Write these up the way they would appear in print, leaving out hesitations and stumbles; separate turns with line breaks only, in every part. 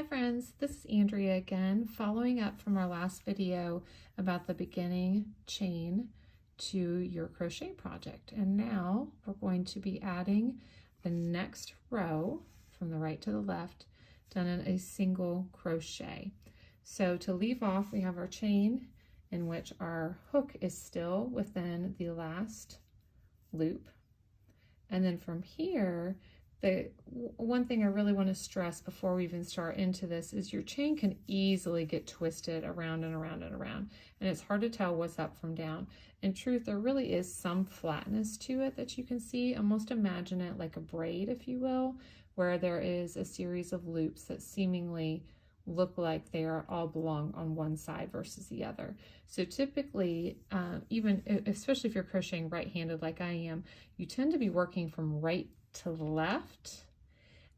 Hi friends, this is Andrea again, following up from our last video about the beginning chain to your crochet project. And now we're going to be adding the next row from the right to the left, done in a single crochet. So to leave off, we have our chain in which our hook is still within the last loop. And then from here, the one thing I really want to stress before we even start into this is your chain can easily get twisted around and around and around, and it's hard to tell what's up from down. In truth, there really is some flatness to it that you can see. Almost imagine it like a braid, if you will, where there is a series of loops that seemingly look like they are all belong on one side versus the other. So typically, even especially if you're crocheting right-handed like I am, you tend to be working from right to left,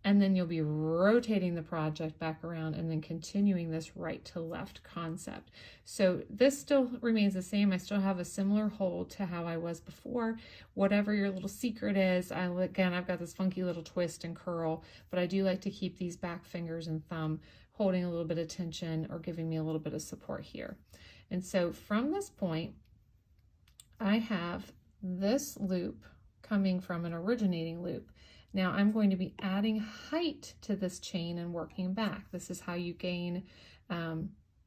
and then you'll be rotating the project back around and then continuing this right to left concept. So this still remains the same. I still have a similar hold to how I was before. Whatever your little secret is, again, I've got this funky little twist and curl, but I do like to keep these back fingers and thumb holding a little bit of tension or giving me a little bit of support here. And so from this point, I have this loop coming from an originating loop. Now I'm going to be adding height to this chain and working back. This is how you gain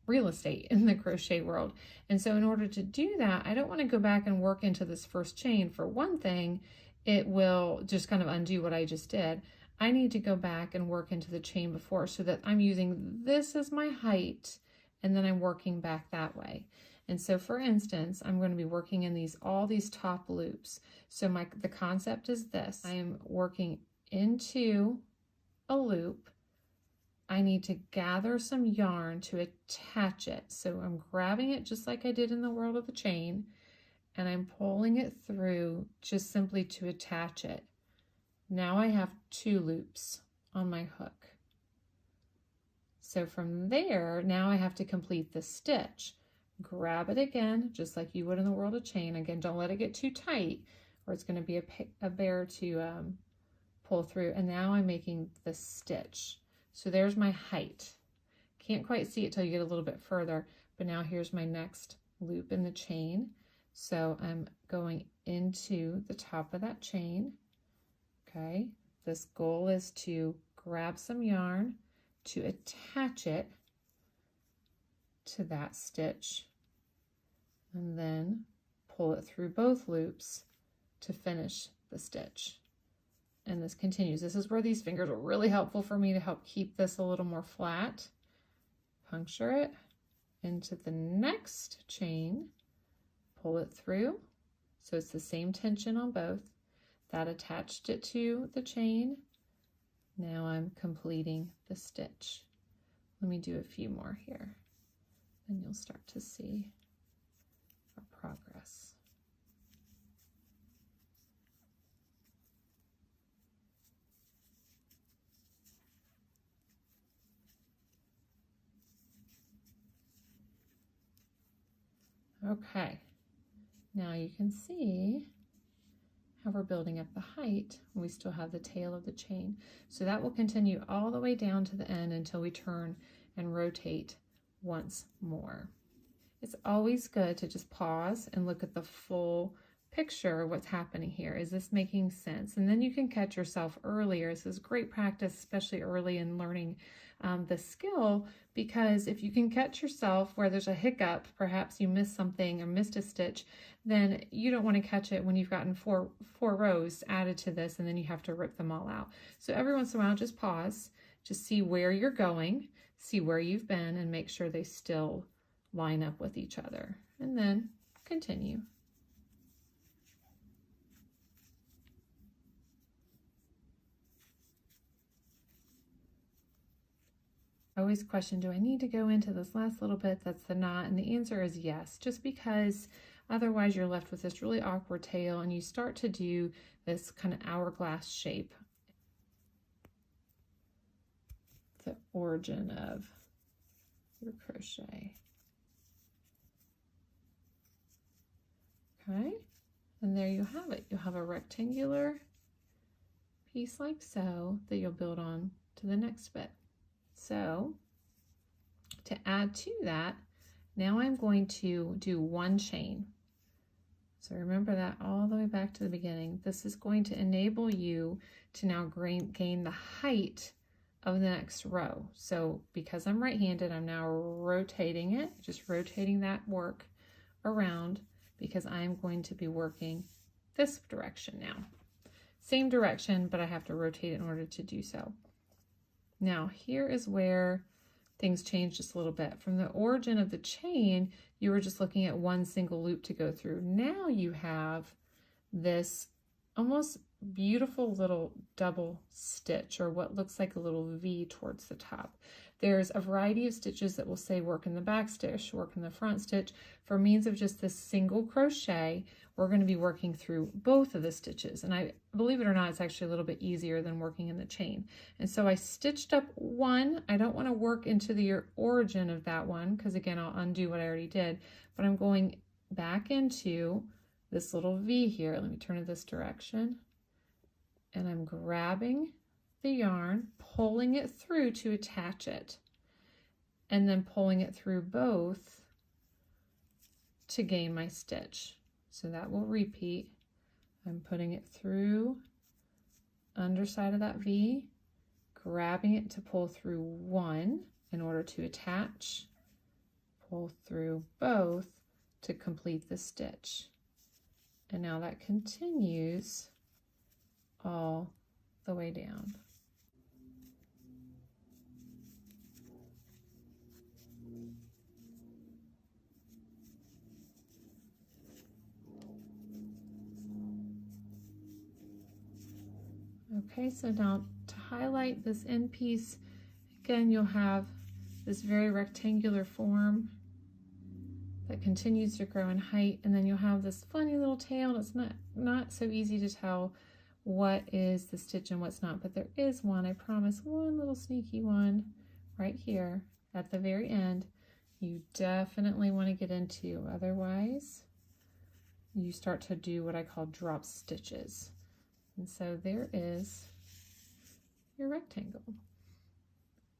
real estate in the crochet world. And so in order to do that, I don't want to go back and work into this first chain. For one thing, it will just kind of undo what I just did. I need to go back and work into the chain before so that I'm using this as my height, and then I'm working back that way. And so for instance, I'm going to be working in all these top loops. So the concept is this: I am working into a loop. I need to gather some yarn to attach it. So I'm grabbing it just like I did in the world of the chain, and I'm pulling it through just simply to attach it. Now I have 2 loops on my hook. So from there, now I have to complete the stitch. Grab it again, just like you would in the world of chain. Again, don't let it get too tight or it's going to be a bear to pull through. And now I'm making the stitch. So there's my height. Can't quite see it till you get a little bit further, but now here's my next loop in the chain. So I'm going into the top of that chain. Okay, this goal is to grab some yarn to attach it to that stitch and then pull it through both loops to finish the stitch. And this continues. This is where these fingers are really helpful for me to help keep this a little more flat. Puncture it into the next chain, pull it through. So it's the same tension on both. That attached it to the chain. Now I'm completing the stitch. Let me do a few more here, and you'll start to see our progress. Okay, now you can see how we're building up the height. We still have the tail of the chain. So that will continue all the way down to the end until we turn and rotate once more. It's always good to just pause and look at the full picture of what's happening here. Is this making sense? And then you can catch yourself earlier. This is great practice, especially early in learning the skill, because if you can catch yourself where there's a hiccup, perhaps you missed something or missed a stitch, then you don't want to catch it when you've gotten four rows added to this and then you have to rip them all out. So every once in a while, just pause, just see where you're going, see where you've been, and make sure they still line up with each other, and then continue. I always question, do I need to go into this last little bit that's the knot? And the answer is yes, just because otherwise you're left with this really awkward tail and you start to do this kind of hourglass shape. The origin of your crochet. Okay, and there you have it. You'll have a rectangular piece like so that you'll build on to the next bit. So to add to that, now I'm going to do 1 chain. So remember that all the way back to the beginning. This is going to enable you to now gain the height of the next row. So because I'm right-handed, I'm now rotating it, just rotating that work around because I'm going to be working this direction now. Same direction, but I have to rotate it in order to do so. Now here is where things change just a little bit. From the origin of the chain, you were just looking at 1 single loop to go through. Now you have this almost beautiful little double stitch, or what looks like a little V towards the top. There's a variety of stitches that will say work in the back stitch, work in the front stitch. For means of just this single crochet, we're going to be working through both of the stitches. And I believe it or not, it's actually a little bit easier than working in the chain. And so I stitched up 1. I don't want to work into the origin of that one because again, I'll undo what I already did, but I'm going back into this little V here. Let me turn it this direction. And I'm grabbing the yarn, pulling it through to attach it, and then pulling it through both to gain my stitch. So that will repeat. I'm putting it through underside of that V, grabbing it to pull through 1 in order to attach, pull through both to complete the stitch. And now that continues all the way down. Okay, so now to highlight this end piece, again, you'll have this very rectangular form that continues to grow in height, and then you'll have this funny little tail, and it's not so easy to tell what is the stitch and what's not, but there is one, I promise, one little sneaky one right here at the very end you definitely want to get into, otherwise you start to do what I call drop stitches. And so there is your rectangle.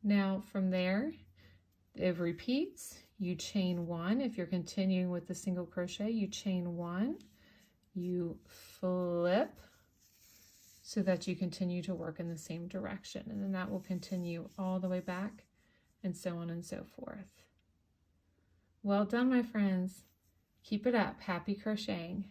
Now from there, it repeats. You chain 1. If you're continuing with the single crochet, you chain 1, you flip so that you continue to work in the same direction. And then that will continue all the way back and so on and so forth. Well done, my friends. Keep it up. Happy crocheting.